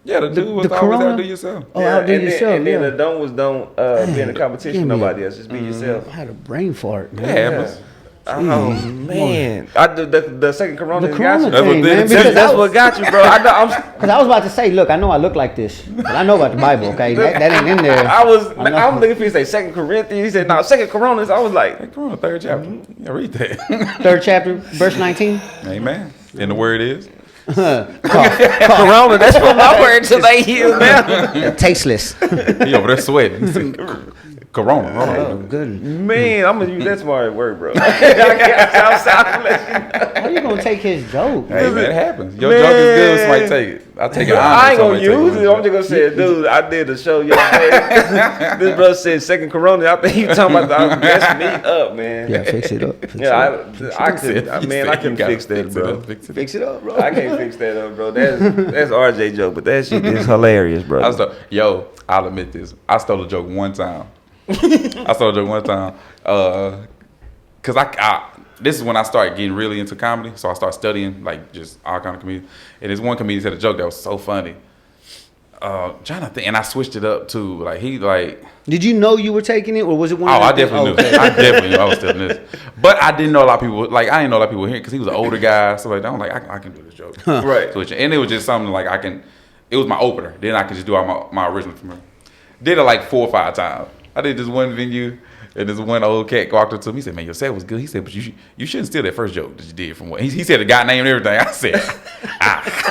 Yeah, the dude was the always Corona? outdo yourself. Oh, outdo yourself. And then Yeah. the don't was don't be in a competition give with me nobody else. Just be yourself. I had a brain fart, man. It happens. Oh man, the 2 Corona The got Corona you. That's what thing, they- man. That's what got you, bro. I know. Because I was about to say, look, I know I look like this, but I know about the Bible. Okay, that ain't in there. I was know. looking for you to say 2 Corinthians. He said no, 2 Coronas. I was like, Hey, Corona, 3rd chapter. Yeah, read that. 3rd chapter, verse 19. Amen. And the word is. Corona. That's what my word today is now. Tasteless. He over there sweating. He said, Corona. Oh, good. Man, I'm gonna use that smart word, bro. How you gonna take his joke? Hey, man, it happens. Your joke is good, somebody take it. I take it. I ain't gonna use it. I'm just gonna say, dude, I did a show yesterday. This brother said 2 Corona. I think he talking about that's me up, man. Yeah, fix it up. Fix it Yeah, up. I could, man, I can fix that, bro. Fix it up, bro. I can't fix that up, bro. That's RJ joke, but that shit is hilarious, bro. I'll admit this. I stole a joke one time. Cause this is when I started getting really into comedy. So I started studying like just all kind of comedians. And this one comedian said a joke that was so funny. Jonathan, and I switched it up too. Did you know you were taking it, or was it one? I of the definitely knew. I definitely knew I was stealing this. But I didn't know a lot of people. Like I didn't know a lot of people here because he was an older guy. So like I'm like I can do this joke. Right. Switch it. And it was just something like it was my opener. Then I could just do all my original from her. Did it like 4 or 5 times. I did this one venue, and this one old cat walked up to me. He said, "Man, your set was good." He said, "But you shouldn't steal that first joke that you did from what." He said the guy name and everything. I said,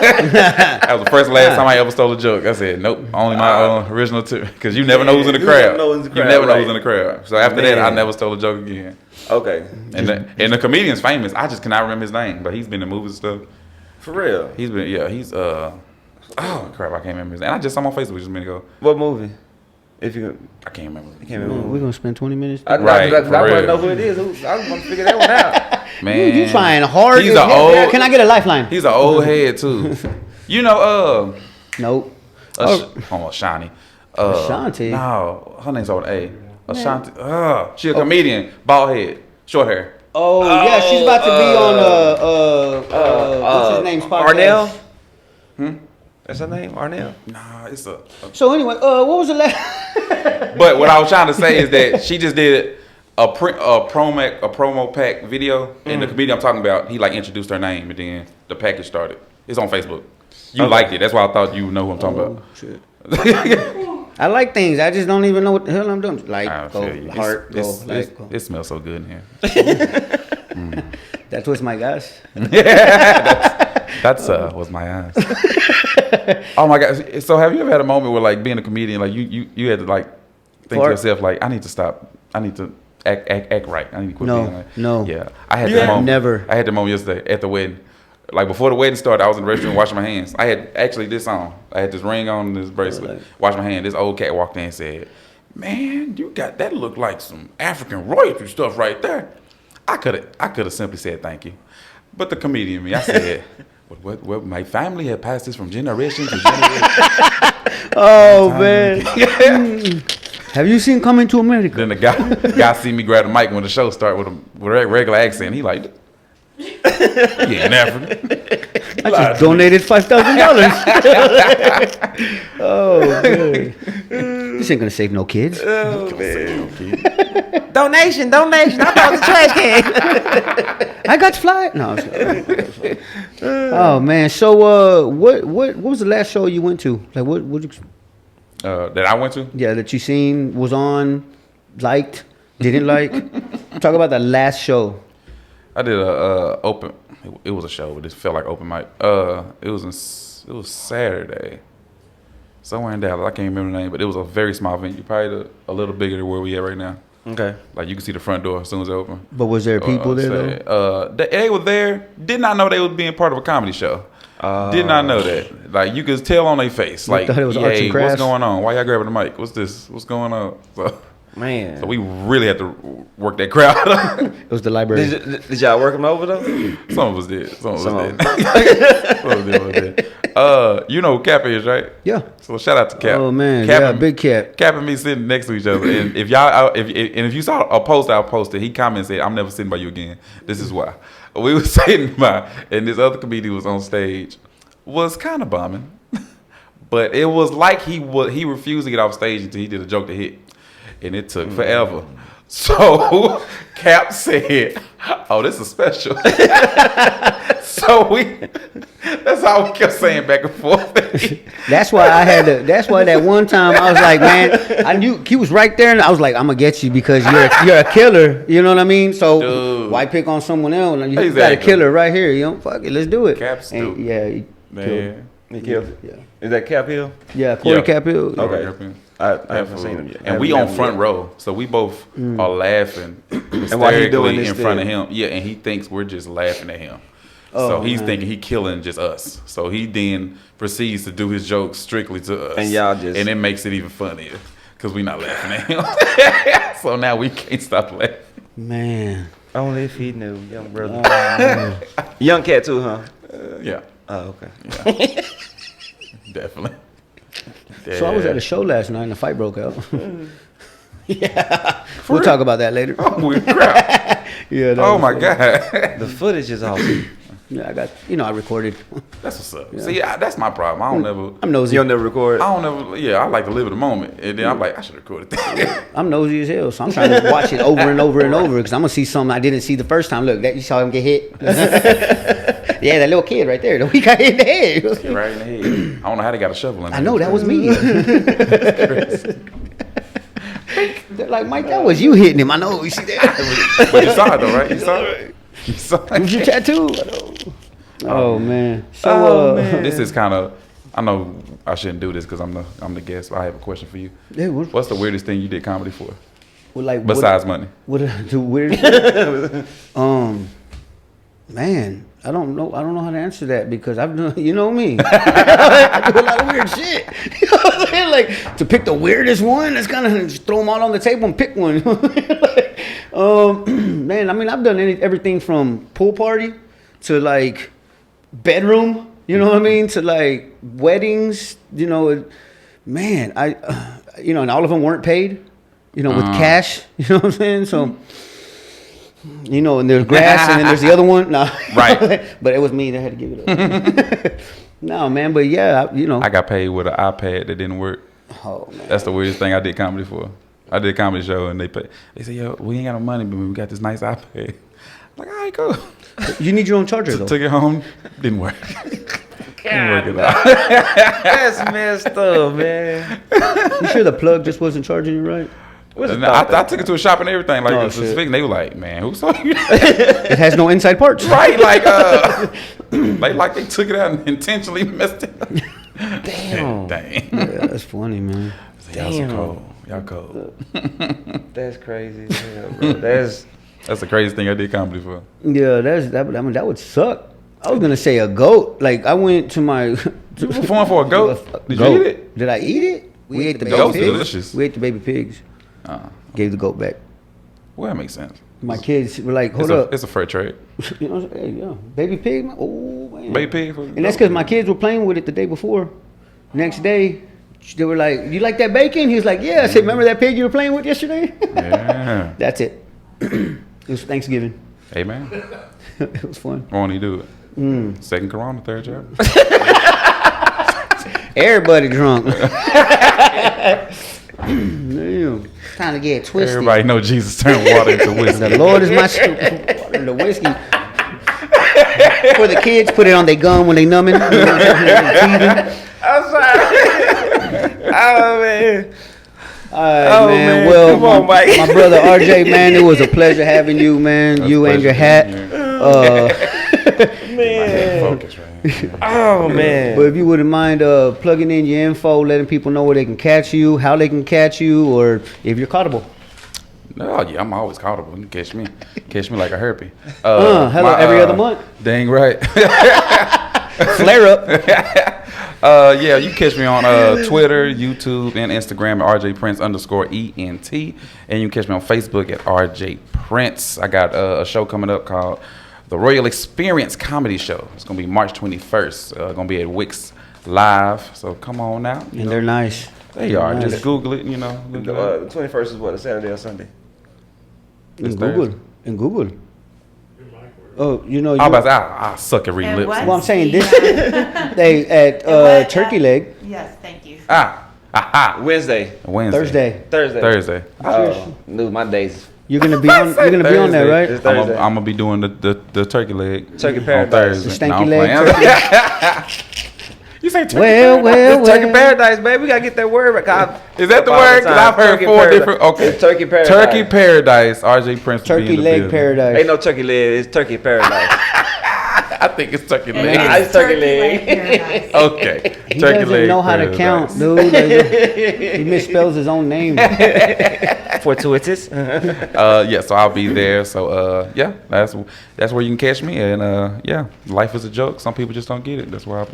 That was the first and last time I ever stole a joke. I said, "Nope, only my original two." Because you never know who's in the crowd. You never know who's in the crowd. So after that, I never stole a joke again. Okay. And the comedian's famous. I just cannot remember his name, but he's been in movies and stuff. For real? He's been, he's oh crap, I can't remember his name. And I just saw him on Facebook just a minute ago. What movie? If you, I can't remember. We're gonna spend 20 minutes. I want to know who it is. I want to figure that one out. Man, you trying hard. He's an old. Can I get a lifeline? He's an old head too. You know, Nope. Shani. Ashanti. No, her name's on A. Ashanti. She a comedian, bald head, short hair. Oh yeah, she's about to be on what's his name's podcast. Arnell. That's her name, Arnell. Nah, it's a. So anyway, what was the last? But what I was trying to say is that she just did a promo pack video, and the comedian I'm talking about, he like introduced her name, and then the package started. It's on Facebook. You liked it. That's why I thought you know who I'm talking about. Shit. I like things. I just don't even know what the hell I'm doing. Like, go heart, go. It smells so good in here. That's what's my gosh. That's was my eyes. Oh my God! So have you ever had a moment where like being a comedian, like you had to like think to yourself like, I need to stop. I need to act right. I need to quit being like. No. Yeah, I had the moment. Never. I had the moment yesterday at the wedding. Like before the wedding started, I was in the restroom washing my hands. I had actually this on. I had this ring on, this bracelet. Wash my hand. This old cat walked in and said, "Man, you got that look like some African royalty stuff right there." I could have simply said thank you, but the comedian in me, I said, "What? My family had passed this from generation to generation." Oh man. Have you seen Coming to America? Then the guy see me grab the mic when the show start with a regular accent. He like, "Yeah, in Africa." I just donated $5,000. Oh man. This ain't gonna save no kids. Oh man. Donation. I bought the trash can. I got to fly. No. Oh man. So what was the last show you went to? Like what That I went to? Yeah, that you seen, was on, liked, didn't like. Talk about the last show. I did a open. It was a show, but it felt like open mic. It was Saturday, somewhere in Dallas. I can't remember the name, but it was a very small venue, probably a little bigger than where we at right now. Okay. Like you can see the front door as soon as it open. But was there people there though? They were there. Did not know they was being part of a comedy show. Did not know that. Like you could tell on their face. Like, thought it was arts and crafts. What's going on? Why y'all grabbing the mic? What's this? What's going on? So we really had to work that crowd. It was the library. Did y'all work them over though? Some of us did. Some of us did. You know who Cap is, right? Yeah. So shout out to Cap. Oh man, Cap big Cap. Cap and me sitting next to each other, and if you saw a post I posted, he commented and said, "I'm never sitting by you again. This is why." We were sitting by, and this other comedian was on stage, was kind of bombing, but it was like he refused to get off stage until he did a joke to hit, and it took forever. So Cap said, "Oh, this is special." So that's how we kept saying back and forth. That's why that's why that one time I was like, man, I knew he was right there, and I was like, I'm gonna get you because you're a killer. You know what I mean? So Dude. Why pick on someone else? You Exactly. got a killer right here. You know, fuck it, let's do it. Cap's stupid. And, yeah, he killed. He killed. Yeah, Is that Cap Hill? yeah, Corey Cap Hill. Okay. I haven't seen him yet. And we on front row, so we both are laughing And while he doing hysterically this in front of thing. him. Yeah, and he thinks we're just laughing at him. Oh, So he's man. thinking he killing just us. So he then proceeds to do his jokes strictly to us. And y'all just- And it makes it even funnier because we're not laughing at him. So now we can't stop laughing. Man. Only if he knew, young brother. Young cat too, huh? Yeah, Oh, okay. definitely. So I was at a show last night and a fight broke out. Yeah, we'll talk about that later. Holy crap. Yeah. Oh my God. The footage is awesome. Yeah, I recorded. That's what's up. See, that's my problem. I don't never. I'm nosy. You'll never record. I don't ever. Yeah, I like to live in the moment, and then I'm like, I should record it. I'm nosy as hell, so I'm trying to watch it over and over and over because I'm gonna see something I didn't see the first time. Look, that you saw him get hit. Yeah, that little kid right there. He got hit in the head. Right in the head. I don't know how they got a shovel in there. I know that was me. They're like, Mike, that was you hitting him. I know. You see that? But you saw it though, right? You saw it. You saw It was your it. tattoo. I know. Oh man. So man. This is kind of. I know I shouldn't do this because I'm the guest. But I have a question for you. yeah, What's the weirdest thing you did comedy for? like Besides money. what did I do weird? Man, I don't know how to answer that because I've done, you know me. I do a lot of weird shit. You know what I'm saying? Like to pick the weirdest one, that's kind of just throw them all on the table and pick one. Like, man, I mean, I've done everything from pool party to like bedroom. You know what I mean? To like weddings. You know, man, you know, and all of them weren't paid. You know, with cash. You know what I'm saying? So. You know, and there's grass, and then there's the other one. No, Right. But it was me that had to give it up. No, man, but yeah, you know. I got paid with an iPad that didn't work. Oh man, That's the weirdest thing I did comedy for. I did a comedy show and they said, yo, we ain't got no money, but we got this nice iPad. I'm like, all right, cool. you need your own charger though. Took it home, didn't work. Didn't work at all. That's messed up, man. You sure the plug just wasn't charging you right? And I took it to a shop and everything. Like, Oh, it's shit. fixed. They were like, man, who saw you? It has no inside parts. Right, like they took it out and intentionally messed it up. Damn. Dang. Yeah, that's funny, man. Y'all so Damn. cold. Y'all cold. That's crazy, as hell, bro. That's That's the craziest thing I did comedy for. Yeah, I mean, that would suck. I was gonna say a goat. Like I went to my. You performed for a goat? Did goat. you eat it? Did I eat it? We ate the baby goat's pigs. delicious. We ate the baby pigs. Gave the goat back. Well, that makes sense. My kids were like, "Hold up." It's a fair trade. You know, what I'm saying? Hey, yeah, baby pig. Man. Oh man, Baby pig for And that's because my kids were playing with it the day before. Next day, they were like, "You like that bacon?" He was like, "Yeah." I said, "Remember that pig you were playing with yesterday?" Yeah. That's it. It was Thanksgiving. Hey, man. It was fun. Won't he do it? Second corona, third job. Everybody drunk. Damn. Time to get twisted. Everybody know Jesus turned water into whiskey. The Lord is my strength. Water the whiskey. For the kids, put it on their gum when they numbing. You know, teething. I'm sorry. Oh man. All right, Oh, man. man. Well, Come on, Mike. my brother RJ, man, it was a pleasure having you, man. You and your hat. Man. Focus, right? Oh man. But if you wouldn't mind plugging in your info, letting people know where they can catch you, how they can catch you, or if you're caughtable. No, yeah, I'm always caughtable. You can catch me like a herpy. Hello, every other month. Dang right. Flare up. Yeah, you catch me on Twitter, YouTube, and Instagram at RJPrince_ENT. And you can catch me on Facebook at RJ Prince. I got a show coming up called The Royal Experience Comedy Show. It's going to be March 21st. Going to be at Wix Live. So come on out. And they're nice. They are. nice. Just Google it, you know. Look it up. The 21st is what, a Saturday or Sunday? In Google. In Google. Oh, you know. I was about to say, I suck at reading And lips. what? Well, I'm saying this. They at what, Turkey Leg Yes, thank you. Wednesday. Wednesday. Thursday. Thursday. Thursday. Dude, my days. You're gonna be on. You're gonna be on there, right? It's I'm Thursday. gonna be doing the turkey leg. Turkey on paradise. Thursday. The stanky I'm leg playing. You say turkey Well, paradise? It's Turkey Paradise, baby. We gotta get that word right. Is that the word? 'Cause I've heard Turkey four Paradise. different. Okay. It's Turkey Paradise. Turkey Paradise. RJ Prince. will be Turkey in the Leg building. Paradise. Ain't no turkey leg. It's Turkey Paradise. I think it's turkey And leg. it's turkey leg. paradise. Okay. He Turkey doesn't leg know how to paradise. count, dude. He misspells his own name. Fortuitous. Yeah, so I'll be there. So yeah, that's where you can catch me. And yeah, life is a joke. Some people just don't get it. That's what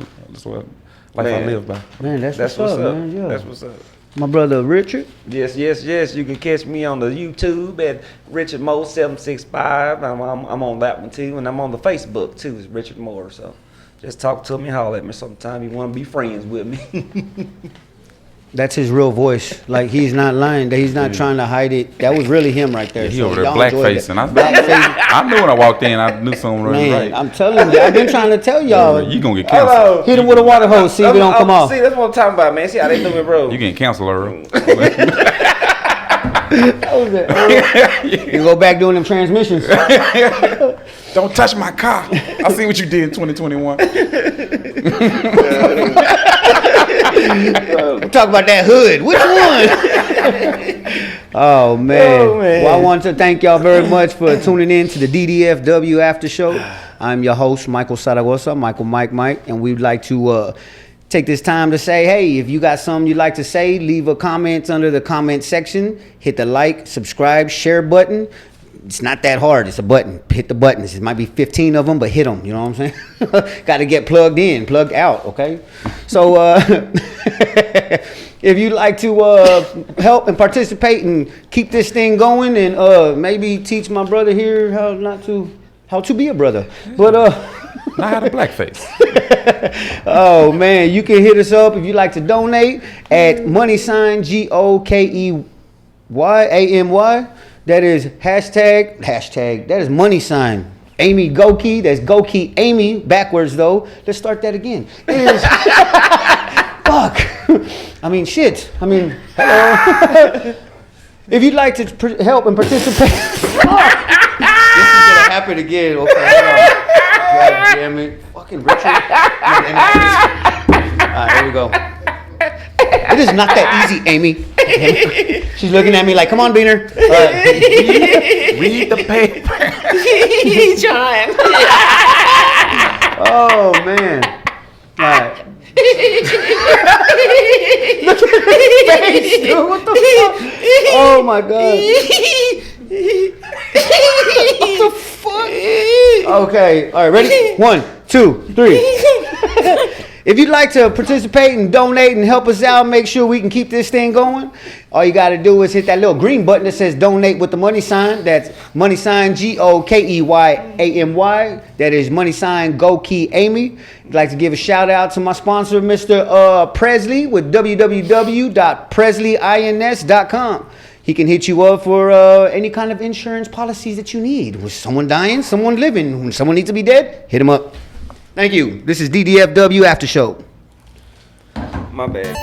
life I Man. live by. Man, that's That's what's what's up, up. man. Yeah. That's what's up. My brother Richard. Yes. You can catch me on the YouTube at Richard Moore 765. I'm on that one too, and I'm on the Facebook too. It's Richard Moore. So just talk to me, holler at me sometime. You want to be friends with me? That's his real voice. Like he's not lying. He's not trying to hide it. That was really him right there. Yeah, he So over there y'all enjoyed blackface, that. and I knew when I walked in, I knew something was Man, right. I'm telling you, I've been trying to tell y'all. You gonna get Hello. canceled. Hit him with a water hose. See if it don't come off. See, that's what I'm talking about, man. See how they do it, bro. You getting canceled, Earl. You go back doing them transmissions. Don't touch my car. I see what you did in 2021. Talk about that hood. Which one? Oh man. Oh, man. Well, I want to thank y'all very much for tuning in to the DDFW After Show. I'm your host, Michael Zaragosa, Mike, and we'd like to take this time to say, hey, if you got something you'd like to say, leave a comment under the comment section. Hit the like, subscribe, share button. It's not that hard. It's a button. Hit the buttons. It might be 15 of them, but hit them. You know what I'm saying? Got to get plugged in, plugged out, okay? So if you'd like to help and participate and keep this thing going and maybe teach my brother here how to be a brother. But Not how to blackface. oh man, you can hit us up if you'd like to donate at $GOKEYAMY. That is hashtag, that is $. Amy Goki, that's Goki Amy, backwards though. Let's start that again. It is, fuck. I mean, shit. I mean, hello. If you'd like to help and participate. This is gonna happen again. Okay, hold on. God damn it. Fucking Richard. Alright, here we go. It is not that easy, Amy. She's looking at me like, come on, Beaner. Read the paper. He's trying. Oh, man. All right. Look at his face, dude. What the fuck? Oh, my God. What the fuck? Okay. All right, ready? 1, 2, 3. If you'd like to participate and donate and help us out, make sure we can keep this thing going, all you got to do is hit that little green button that says donate with the money sign. That's money sign GOKEYAMY. That is money sign Goki Amy. I'd like to give a shout out to my sponsor, Mr. Presley with www.presleyins.com. He can hit you up for any kind of insurance policies that you need. Was someone dying, someone living, when someone needs to be dead, hit him up. Thank you. This is DDFW After Show. My bad.